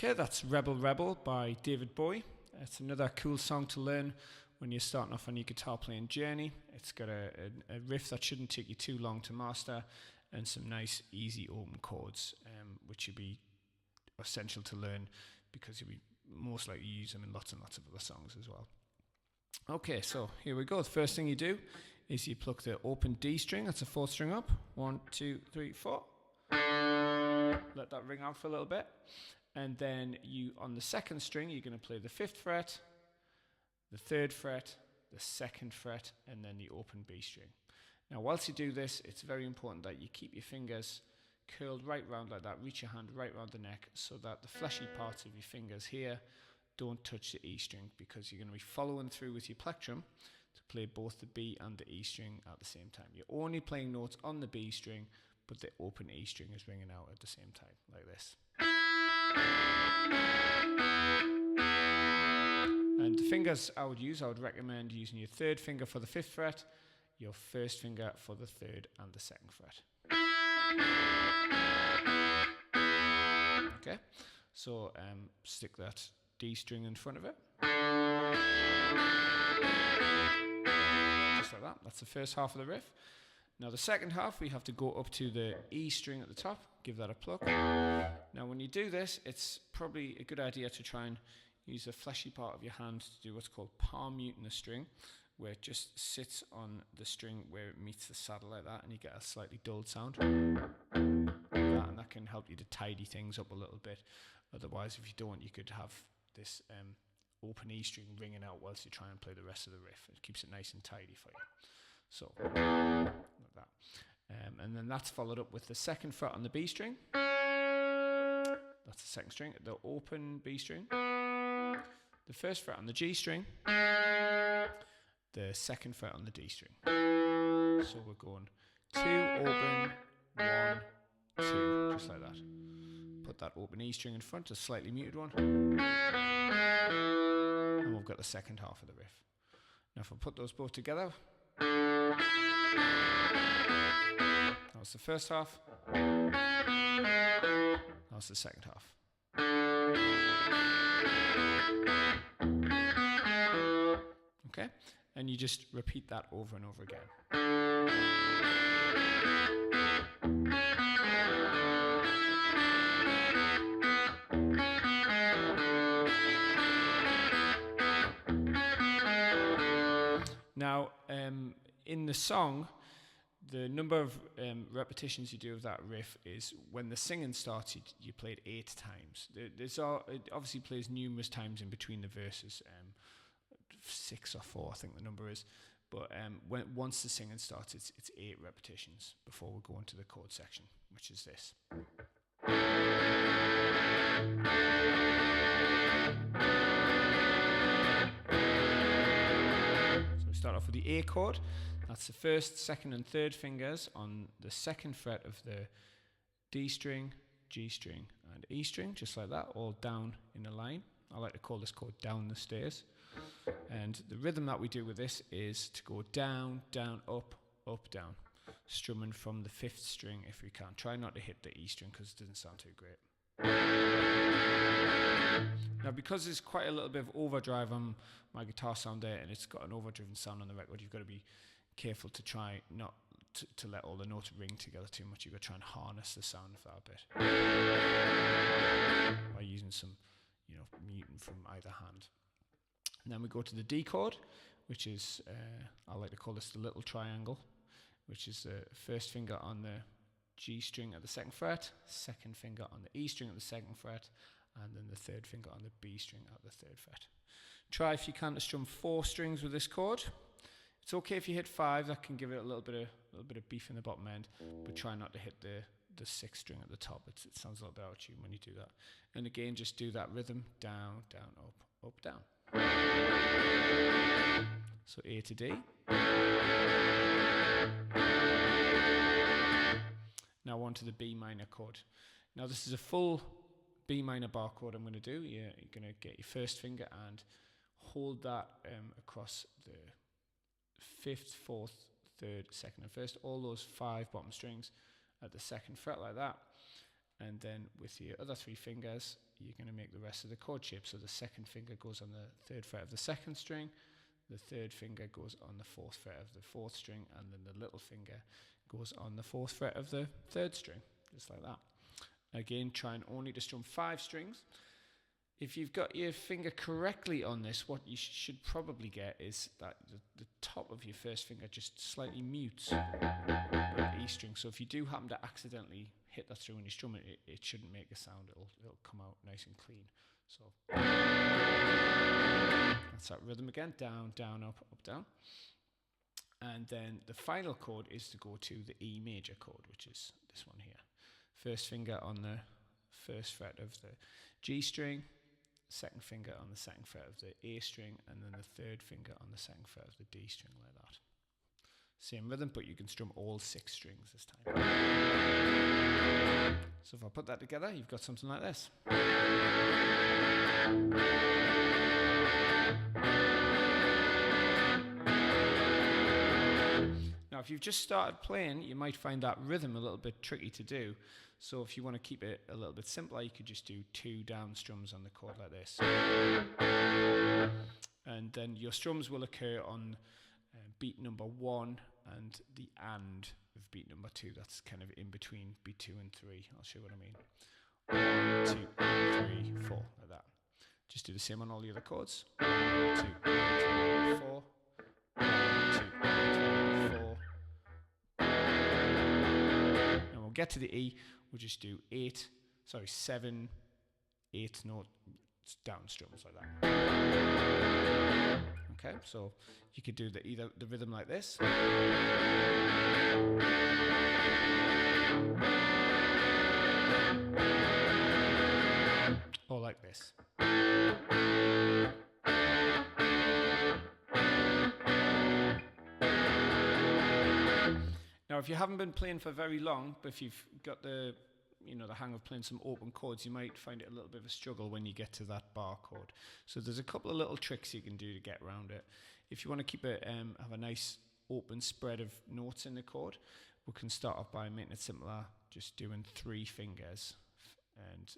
Okay, that's Rebel Rebel by David Bowie. It's another cool song to learn when you're starting off on your guitar playing journey. It's got a riff that shouldn't take you too long to master and some nice easy open chords, which would be essential to learn because you'll be most likely use them in lots and lots of other songs as well. Okay, so here we go. The first thing you do is you pluck the open D string. That's a 4th string up. 1, 2, 3, 4. Let that ring out for a little bit. And then on the 2nd string, you're going to play the 5th fret, the 3rd fret, the 2nd fret, and then the open B string. Now, whilst you do this, it's very important that you keep your fingers curled right round like that. Reach your hand right round the neck so that the fleshy parts of your fingers here don't touch the E string, because you're going to be following through with your plectrum to play both the B and the E string at the same time. You're only playing notes on the B string, but the open E string is ringing out at the same time, like this. And the fingers I would recommend using your 3rd finger for the 5th fret, your 1st finger for the 3rd and the 2nd fret. Okay, so stick that D string in front of it. Just like that. That's the first half of the riff. Now the second half, we have to go up to the E string at the top, give that a pluck. Now when you do this, it's probably a good idea to try and use the fleshy part of your hand to do what's called palm muting the string, where it just sits on the string where it meets the saddle like that, and you get a slightly dulled sound. And that can help you to tidy things up a little bit. Otherwise, if you don't, you could have this open E string ringing out whilst you try and play the rest of the riff. It keeps it nice and tidy for you. So, like that. And then that's followed up with the 2nd fret on the B string. That's the 2nd string, the open B string. The 1st fret on the G string. The 2nd fret on the D string. So we're going 2, open, 1, 2, just like that. Put that open E string in front, a slightly muted one. And we've got the second half of the riff. Now if I put those both together, that was the first half, that was the second half. Okay, and you just repeat that over and over again. Now, in the song, the number of repetitions you do of that riff is, when the singing starts, you play it 8 times. It obviously plays numerous times in between the verses, 6 or 4 I think the number is, but once the singing starts, it's 8 repetitions before we go into the chord section, which is this. Start off with the A chord. That's the 1st, 2nd and 3rd fingers on the 2nd fret of the D string, G string and E string, just like that, all down in a line. I like to call this chord down the stairs. And the rhythm that we do with this is to go down, down, up, up, down, strumming from the 5th string if we can. Try not to hit the E string because it doesn't sound too great. Now, because there's quite a little bit of overdrive on my guitar sound there, and it's got an overdriven sound on the record, you've got to be careful to try not to let all the notes ring together too much. You've got to try and harness the sound of that a bit by using some, muting from either hand. And then we go to the D chord, which is, I like to call this the little triangle, which is the 1st finger on the G string at the 2nd fret, 2nd finger on the E string at the 2nd fret, and then the 3rd finger on the B string at the 3rd fret. Try if you can to strum 4 strings with this chord. It's okay if you hit 5, that can give it a little bit of beef in the bottom end, but try not to hit the 6th string at the top. It sounds a little bit out of tune when you do that. And again, just do that rhythm, down, down, up, up, down. So A to D. Now on to the B minor chord. Now this is a full B minor bar chord I'm going to do. You're going to get your 1st finger and hold that across the 5th, 4th, 3rd, 2nd and 1st, all those 5 bottom strings at the 2nd fret like that. And then with your other 3 fingers, you're going to make the rest of the chord shape. So the second finger goes on the third fret of the second string, the third finger goes on the fourth fret of the fourth string, and then the little finger goes on the fourth fret of the third string, just like that. Again, trying only to strum 5 strings. If you've got your finger correctly on this, what you should probably get is that the top of your first finger just slightly mutes the E string. So if you do happen to accidentally hit that through when you strum it, it shouldn't make a sound. It'll come out nice and clean. So that's that rhythm again. Down, down, up, up, down. And then the final chord is to go to the E major chord, which is this one here. First finger on the first fret of the G string, second finger on the second fret of the A string, and then the third finger on the second fret of the D string, like that. Same rhythm, but you can strum all 6 strings this time. So if I put that together, you've got something like this. Now, if you've just started playing, you might find that rhythm a little bit tricky to do. So if you want to keep it a little bit simpler, you could just do 2 down strums on the chord like this. And then your strums will occur on beat number 1 and the and of beat number 2. That's kind of in between beat 2 and 3. I'll show you what I mean. 1, 2, 3, 4, like that. Just do the same on all the other chords. 1, 2, 3, 4. 1, 2, 3, 4. And we'll get to the E. We'll just do 7, 8 note down strums like that. Okay, so you could do either the rhythm like this, or like this. Now, if you haven't been playing for very long, but if you've got the hang of playing some open chords, you might find it a little bit of a struggle when you get to that bar chord. So there's a couple of little tricks you can do to get around it. If you want to keep it, have a nice open spread of notes in the chord, we can start off by making it simpler, just doing 3 fingers, and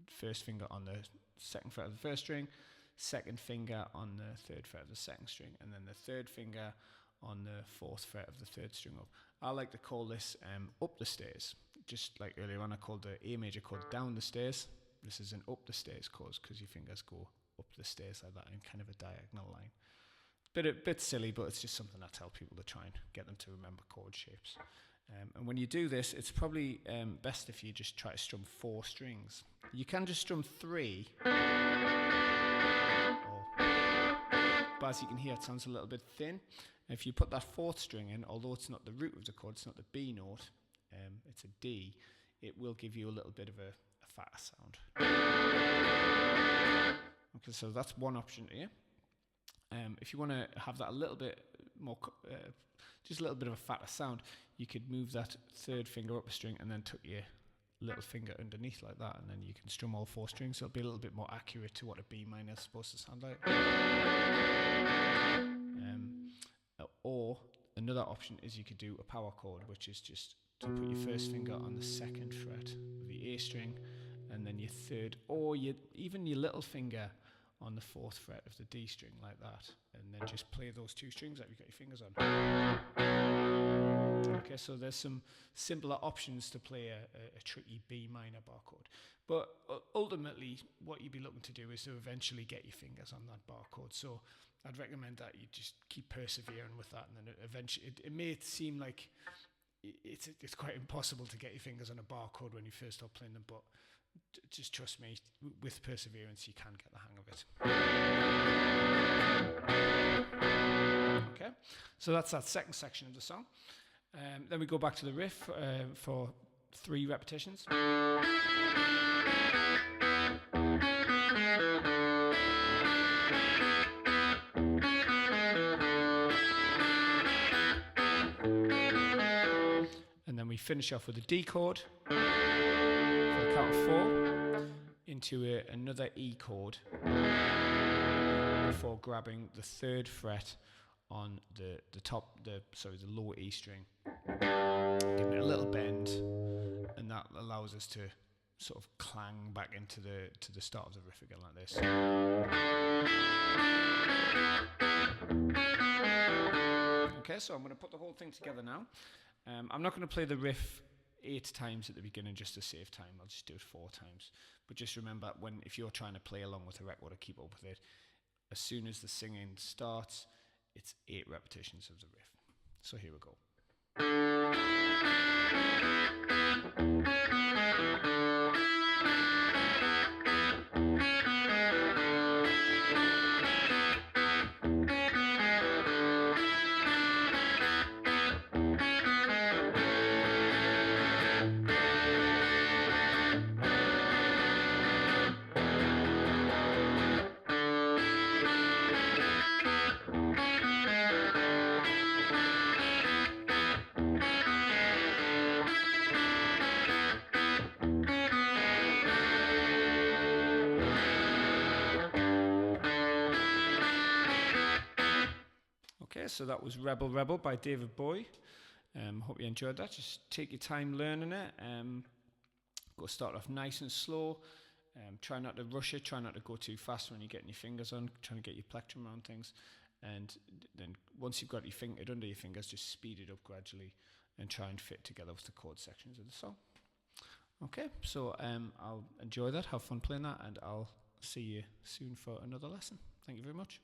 first finger on the second fret of the first string, second finger on the third fret of the second string, and then the third finger on the fourth fret of the third string up. I like to call this up the stairs. Just like earlier on I called the A major chord down the stairs. This is an up the stairs chord because your fingers go up the stairs like that in kind of a diagonal line. A bit silly, but it's just something I tell people to try and get them to remember chord shapes. And when you do this, it's probably best if you just try to strum 4 strings. You can just strum 3. But as you can hear, it sounds a little bit thin. If you put that 4th string in, although it's not the root of the chord, it's not the B note, it's a D, it will give you a little bit of a fatter sound. Okay, so that's one option here. If you want to have that a little bit more, just a little bit of a fatter sound, you could move that 3rd finger up a string and then tuck your little finger underneath like that, and then you can strum all 4 strings, so it'll be a little bit more accurate to what a B minor is supposed to sound like. Or another option is you could do a power chord, which is just to put your first finger on the 2nd fret of the A string, and then your 3rd, or even your little finger on the 4th fret of the D string, like that, and then just play those 2 strings that you've got your fingers on. Okay, so there's some simpler options to play a tricky B minor bar chord. But ultimately, what you'd be looking to do is to eventually get your fingers on that bar chord. So I'd recommend that you just keep persevering with that, and then eventually, it may seem like it's quite impossible to get your fingers on a bar chord when you first start playing them, but just trust me, with perseverance you can get the hang of it. Okay, so that's that second section of the song. Then we go back to the riff for 3 repetitions. And then we finish off with a D chord for the count of 4 into another E chord before grabbing the 3rd fret on the lower E string, giving it a little bend, and that allows us to sort of clang back into the start of the riff again like this. Okay, so I'm going to put the whole thing together now. I'm not going to play the riff 8 times at the beginning just to save time. I'll just do it 4 times. But just remember, if you're trying to play along with the record or keep up with it, as soon as the singing starts, it's 8 repetitions of the riff. So here we go. Okay, so that was Rebel Rebel by David Bowie. Hope you enjoyed that. Just take your time learning it. Go start off nice and slow. Try not to rush it. Try not to go too fast when you're getting your fingers on, trying to get your plectrum around things. And then once you've got it under your fingers, just speed it up gradually and try and fit together with the chord sections of the song. Okay, so I'll enjoy that, have fun playing that, and I'll see you soon for another lesson. Thank you very much.